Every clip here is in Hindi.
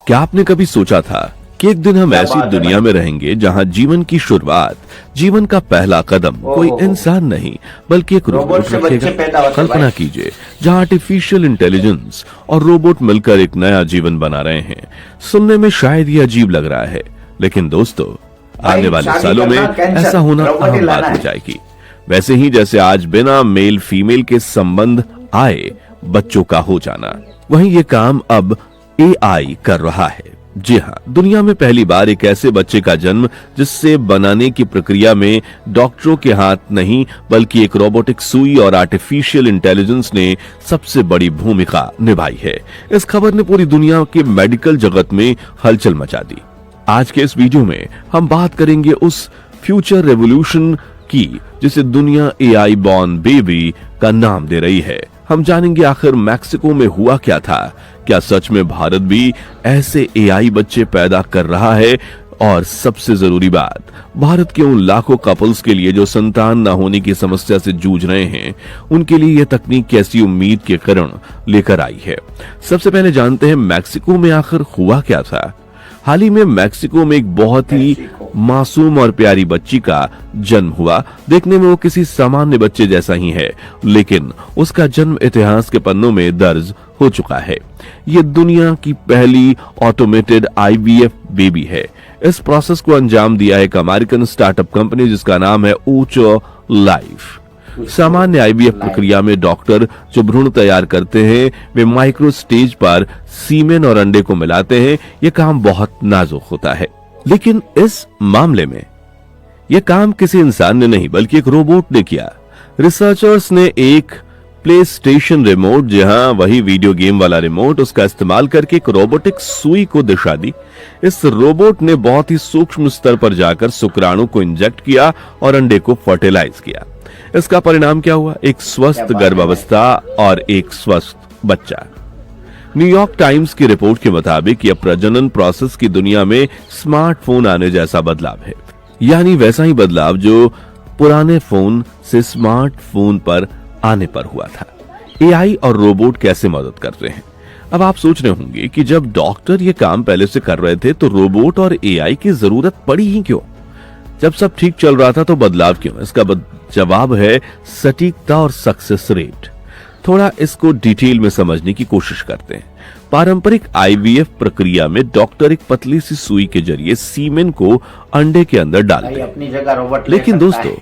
क्या आपने कभी सोचा था कि एक दिन हम ऐसी दुनिया में रहेंगे जहां जीवन की शुरुआत, जीवन का पहला कदम कोई इंसान नहीं बल्कि एक रोबोट रखेगा। कल्पना कीजिए जहां आर्टिफिशियल इंटेलिजेंस और रोबोट मिलकर एक नया जीवन बना रहे हैं। सुनने में शायद ये अजीब लग रहा है, लेकिन दोस्तों आने वाले सालों में ऐसा होना आम बात हो जाएगी। वैसे ही जैसे आज बिना मेल फीमेल के संबंध आए बच्चों का हो जाना, वहीं ये काम अब एआई कर रहा है। जी हाँ, दुनिया में पहली बार एक ऐसे बच्चे का जन्म जिससे बनाने की प्रक्रिया में डॉक्टरों के हाथ नहीं बल्कि एक रोबोटिक सुई और आर्टिफिशियल इंटेलिजेंस ने सबसे बड़ी भूमिका निभाई है। इस खबर ने पूरी दुनिया के मेडिकल जगत में हलचल मचा दी। आज के इस वीडियो में हम बात करेंगे उस फ्यूचर रेवोल्यूशन की जिसे दुनिया एआई बॉर्न बेबी का नाम दे रही है। हम जानेंगे आखिर मैक्सिको में हुआ क्या था, क्या सच में भारत भी ऐसे एआई बच्चे पैदा कर रहा है, और सबसे जरूरी बात, भारत के उन लाखों कपल्स के लिए जो संतान न होने की समस्या से जूझ रहे हैं, उनके लिए यह तकनीक कैसी उम्मीद के किरण लेकर आई है। सबसे पहले जानते हैं मैक्सिको में आखिर हुआ क्या था। हाल ही में मैक्सिको में एक बहुत ही मासूम और प्यारी बच्ची का जन्म हुआ। देखने में वो किसी सामान्य बच्चे जैसा ही है, लेकिन उसका जन्म इतिहास के पन्नों में दर्ज हो चुका है। ये दुनिया की पहली ऑटोमेटेड आईवीएफ बेबी है। इस प्रोसेस को अंजाम दिया है एक अमेरिकन स्टार्टअप कंपनी जिसका नाम है ओचो लाइफ। सामान्य आईवीएफ प्रक्रिया में डॉक्टर जो भ्रूण तैयार करते हैं वे माइक्रो स्टेज पर सीमेन और अंडे को मिलाते हैं। यह काम बहुत नाजुक होता है, लेकिन इस मामले में यह काम किसी इंसान ने नहीं बल्कि एक रोबोट ने किया। रिसर्चर्स ने एक प्ले स्टेशन रिमोट, जहां वही वीडियो गेम वाला रिमोट, उसका इस्तेमाल करके एक रोबोटिक सुई को दिशा दी। इस रोबोट ने बहुत ही सूक्ष्म स्तर पर जाकर शुक्राणु को इंजेक्ट किया और अंडे को फर्टिलाइज किया। इसका परिणाम क्या हुआ? एक स्वस्थ गर्भावस्था और एक स्वस्थ बच्चा। न्यूयॉर्क टाइम्स की रिपोर्ट के मुताबिक यह प्रजनन प्रोसेस की दुनिया में स्मार्टफोन आने जैसा बदलाव है, यानी वैसा ही बदलाव जो पुराने फोन से स्मार्टफोन पर आने पर हुआ था। एआई और रोबोट कैसे मदद करते हैं? अब आप सोच रहे होंगे कि जब डॉक्टर ये काम पहले से कर रहे थे तो रोबोट और एआई की जरूरत पड़ी ही क्यों? जब सब ठीक चल रहा था तो बदलाव क्यों? इसका जवाब है सटीकता और सक्सेस रेट। थोड़ा इसको डिटेल में समझने की कोशिश करते हैं। पारंपरिक आईवीएफ प्रक्रिया में डॉक्टर एक पतली सी सुई के जरिए सीमेन को अंडे के अंदर डालते हैं, लेकिन दोस्तों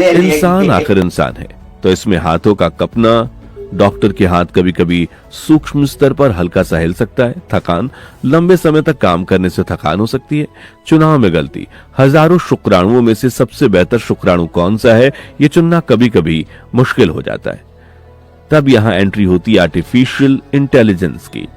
इंसान आखिर इंसान है, तो इसमें हाथों का कपना, डॉक्टर के हाथ कभी कभी सूक्ष्म स्तर पर हल्का सा हिल सकता है, थकान, लंबे समय तक काम करने से थकान हो सकती है, चुनाव में गलती, हजारों शुक्राणुओं में से सबसे बेहतर शुक्राणु कौन सा है ये चुनना कभी कभी मुश्किल हो जाता है। तब यहां एंट्री होती है आर्टिफिशियल इंटेलिजेंस की।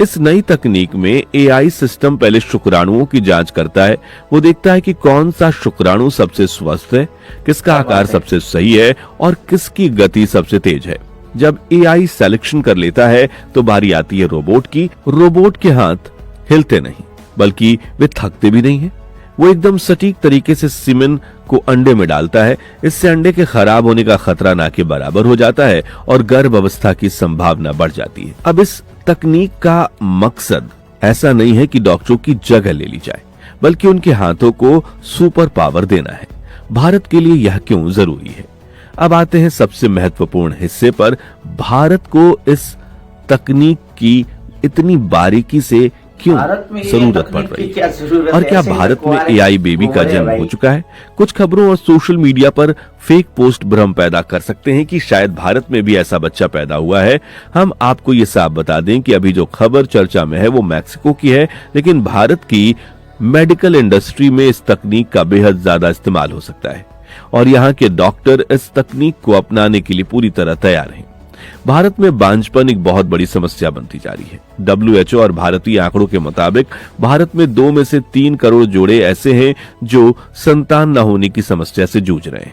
इस नई तकनीक में एआई सिस्टम पहले शुक्राणुओं की जांच करता है। वो देखता है कि कौन सा शुक्राणु सबसे स्वस्थ है, किसका आकार सबसे सही है और किसकी गति सबसे तेज है। जब एआई सिलेक्शन कर लेता है तो बारी आती है रोबोट की। रोबोट के हाथ हिलते नहीं बल्कि वे थकते भी नहीं है। वो एकदम सटीक तरीके से सीमेन को अंडे में डालता है। इससे अंडे के खराब होने का खतरा ना के बराबर हो जाता है और गर्भ अवस्था की संभावना बढ़ जाती है। अब इस तकनीक का मकसद ऐसा नहीं है कि डॉक्टरों की जगह ले ली जाए, बल्कि उनके हाथों को सुपर पावर देना है। भारत के लिए यह क्यों जरूरी है? अब आते हैं सबसे महत्वपूर्ण हिस्से पर। भारत को इस तकनीक की इतनी बारीकी से क्यों जरूरत पड़ रही है, और क्या भारत में एआई बेबी का जन्म हो चुका है? कुछ खबरों और सोशल मीडिया पर फेक पोस्ट भ्रम पैदा कर सकते हैं कि शायद भारत में भी ऐसा बच्चा पैदा हुआ है। हम आपको ये साफ बता दें कि अभी जो खबर चर्चा में है वो मैक्सिको की है, लेकिन भारत की मेडिकल इंडस्ट्री में इस तकनीक का बेहद ज्यादा इस्तेमाल हो सकता है और यहाँ के डॉक्टर इस तकनीक को अपनाने के लिए पूरी तरह तैयार हैं। भारत में बांझपन एक बहुत बड़ी समस्या बनती जा रही है। WHO और भारतीय आंकड़ों के मुताबिक भारत में 2 में से 3 करोड़ जोड़े ऐसे हैं जो संतान न होने की समस्या से जूझ रहे हैं।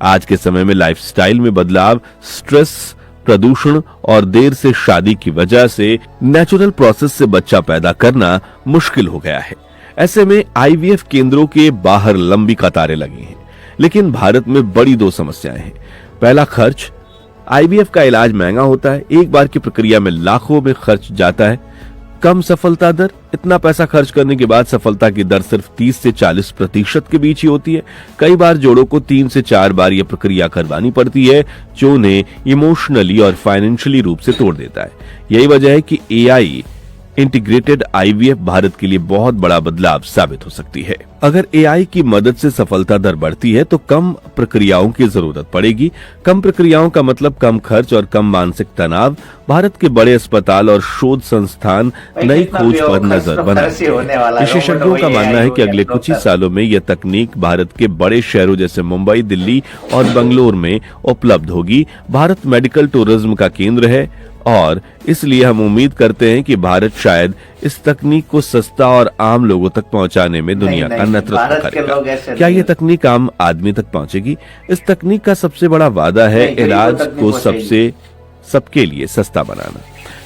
आज के समय में लाइफस्टाइल में बदलाव, स्ट्रेस, प्रदूषण और देर से शादी की वजह से नेचुरल प्रोसेस से बच्चा पैदा करना मुश्किल हो गया है। ऐसे में आईवीएफ केंद्रों के बाहर लंबी कतारें लगी हैं। लेकिन भारत में बड़ी 2 समस्याएं हैं। पहला, खर्च। आईवीएफ का इलाज महंगा होता है, एक बार की प्रक्रिया में लाखों में खर्च जाता है। कम सफलता दर, इतना पैसा खर्च करने के बाद सफलता की दर सिर्फ 30 से 40% के बीच ही होती है। कई बार जोड़ों को 3 से 4 बार यह प्रक्रिया करवानी पड़ती है, जो उन्हें इमोशनली और फाइनेंशियली रूप से तोड़ देता है। यही वजह है कि एआई इंटीग्रेटेड आईवीएफ भारत के लिए बहुत बड़ा बदलाव साबित हो सकती है। अगर एआई की मदद से सफलता दर बढ़ती है तो कम प्रक्रियाओं की जरूरत पड़ेगी। कम प्रक्रियाओं का मतलब कम खर्च और कम मानसिक तनाव। भारत के बड़े अस्पताल और शोध संस्थान नई खोज पर नजर बनाएंगे। विशेषज्ञों का मानना है कि अगले कुछ ही सालों में यह तकनीक भारत के बड़े शहरों जैसे मुंबई, दिल्ली और बंगलोर में उपलब्ध होगी। भारत मेडिकल टूरिज्म का केंद्र है और इसलिए हम उम्मीद करते हैं कि भारत शायद इस तकनीक को सस्ता और आम लोगों तक पहुंचाने में दुनिया का नेतृत्व करेगा। क्या ये तकनीक आम आदमी तक पहुंचेगी? इस तकनीक का सबसे बड़ा वादा है इलाज को सबके लिए सस्ता बनाना।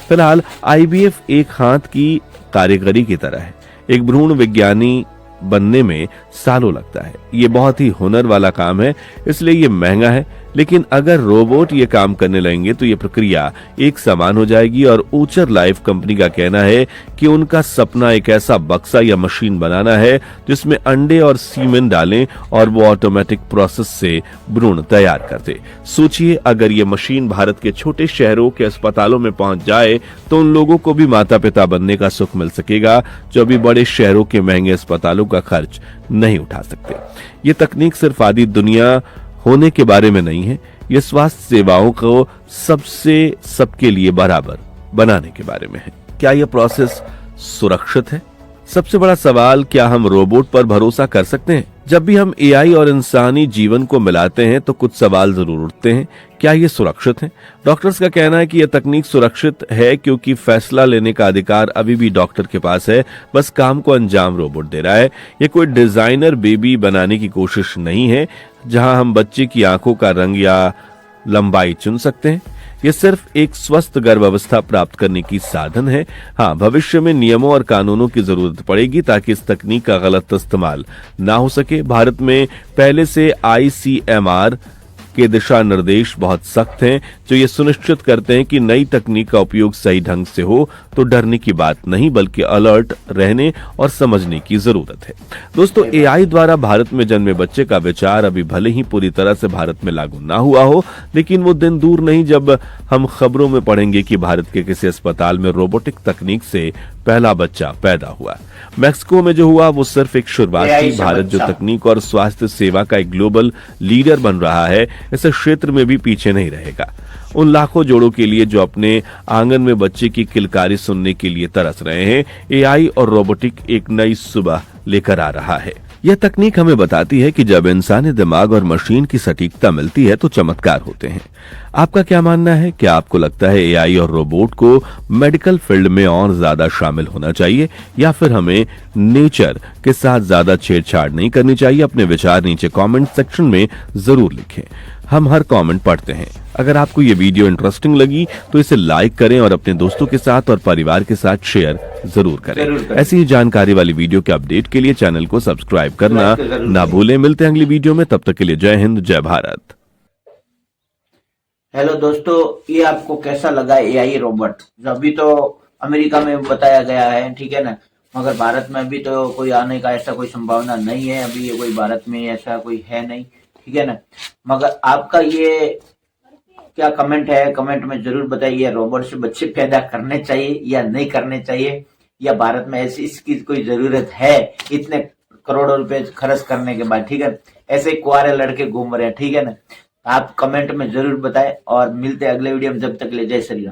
फिलहाल आईवीएफ एक हाथ की कारीगरी की तरह है। एक भ्रूण विज्ञानी बनने में सालों लगता है। ये बहुत ही हुनर वाला काम है, इसलिए ये महंगा है। लेकिन अगर रोबोट ये काम करने लगेंगे तो ये प्रक्रिया एक समान हो जाएगी। और ऊचर लाइफ कंपनी का कहना है कि उनका सपना एक ऐसा बक्सा या मशीन बनाना है जिसमें अंडे और सीमेन डालें और वो ऑटोमेटिक प्रोसेस से भ्रूण तैयार कर दे। सोचिए, अगर ये मशीन भारत के छोटे शहरों के अस्पतालों में पहुंच जाए तो उन लोगों को भी माता पिता बनने का सुख मिल सकेगा जो अभी बड़े शहरों के महंगे अस्पतालों का खर्च नहीं उठा सकते। ये तकनीक सिर्फ आदि दुनिया होने के बारे में नहीं है, यह स्वास्थ्य सेवाओं को सबके लिए बराबर बनाने के बारे में है। क्या यह प्रोसेस सुरक्षित है? सबसे बड़ा सवाल, क्या हम रोबोट पर भरोसा कर सकते हैं? जब भी हम एआई और इंसानी जीवन को मिलाते हैं तो कुछ सवाल जरूर उठते हैं। क्या ये सुरक्षित है? डॉक्टर्स का कहना है कि यह तकनीक सुरक्षित है क्योंकि फैसला लेने का अधिकार अभी भी डॉक्टर के पास है, बस काम को अंजाम रोबोट दे रहा है। ये कोई डिजाइनर बेबी बनाने की कोशिश नहीं है जहां हम बच्चे की आंखों का रंग या लंबाई चुन सकते हैं। यह सिर्फ एक स्वस्थ गर्भावस्था प्राप्त करने की साधन है। हाँ, भविष्य में नियमों और कानूनों की जरूरत पड़ेगी ताकि इस तकनीक का गलत इस्तेमाल ना हो सके। भारत में पहले से आईसीएमआर के दिशा निर्देश बहुत सख्त हैं जो ये सुनिश्चित करते हैं कि नई तकनीक का उपयोग सही ढंग से हो। तो डरने की बात नहीं बल्कि अलर्ट रहने और समझने की जरूरत है। दोस्तों, एआई द्वारा भारत में जन्मे बच्चे का विचार अभी भले ही पूरी तरह से भारत में लागू ना हुआ हो, लेकिन वो दिन दूर नहीं जब हम खबरों में पढ़ेंगे कि भारत के किसी अस्पताल में रोबोटिक तकनीक से पहला बच्चा पैदा हुआ। मैक्सिको में जो हुआ वो सिर्फ एक शुरुआत थी। भारत जो तकनीक और स्वास्थ्य सेवा का एक ग्लोबल लीडर बन रहा है, इस क्षेत्र में भी पीछे नहीं रहेगा। उन लाखों जोड़ों के लिए जो अपने आंगन में बच्चे की किलकारी सुनने के लिए तरस रहे हैं, एआई और रोबोटिक एक नई सुबह लेकर आ रहा है। यह तकनीक हमें बताती है कि जब इंसानी दिमाग और मशीन की सटीकता मिलती है तो चमत्कार होते हैं। आपका क्या मानना है? क्या आपको लगता है एआई और रोबोट को मेडिकल फील्ड में और ज्यादा शामिल होना चाहिए या फिर हमें नेचर के साथ ज्यादा छेड़छाड़ नहीं करनी चाहिए? अपने विचार नीचे कमेंट सेक्शन में जरूर लिखें, हम हर कमेंट पढ़ते हैं। अगर आपको ये वीडियो इंटरेस्टिंग लगी तो इसे लाइक करें और अपने दोस्तों के साथ और परिवार के साथ शेयर जरूर करें। ऐसी ही जानकारी वाली वीडियो के अपडेट के लिए चैनल को सब्सक्राइब करना ना भूलें। मिलते हैं अगली वीडियो में, तब तक के लिए जय हिंद, जय भारत। हेलो दोस्तों, ये आपको कैसा लगा एआई रोबोट? जो अभी तो अमेरिका में बताया गया है, ठीक है ना, मगर भारत में अभी तो कोई आने का ऐसा कोई संभावना नहीं है। अभी ये कोई भारत में ऐसा कोई है नहीं, ठीक है ना। मगर आपका ये क्या कमेंट है, कमेंट में जरूर बताइए। रोबोट से बच्चे पैदा करने चाहिए या नहीं करने चाहिए, या भारत में ऐसी इसकी कोई जरूरत है इतने करोड़ों रुपए खर्च करने के बाद, ठीक है। ऐसे कुआरे लड़के घूम रहे हैं, ठीक है ना। आप कमेंट में जरूर बताएं और मिलते हैं अगले वीडियो में। जब तक ले जय श्री राम।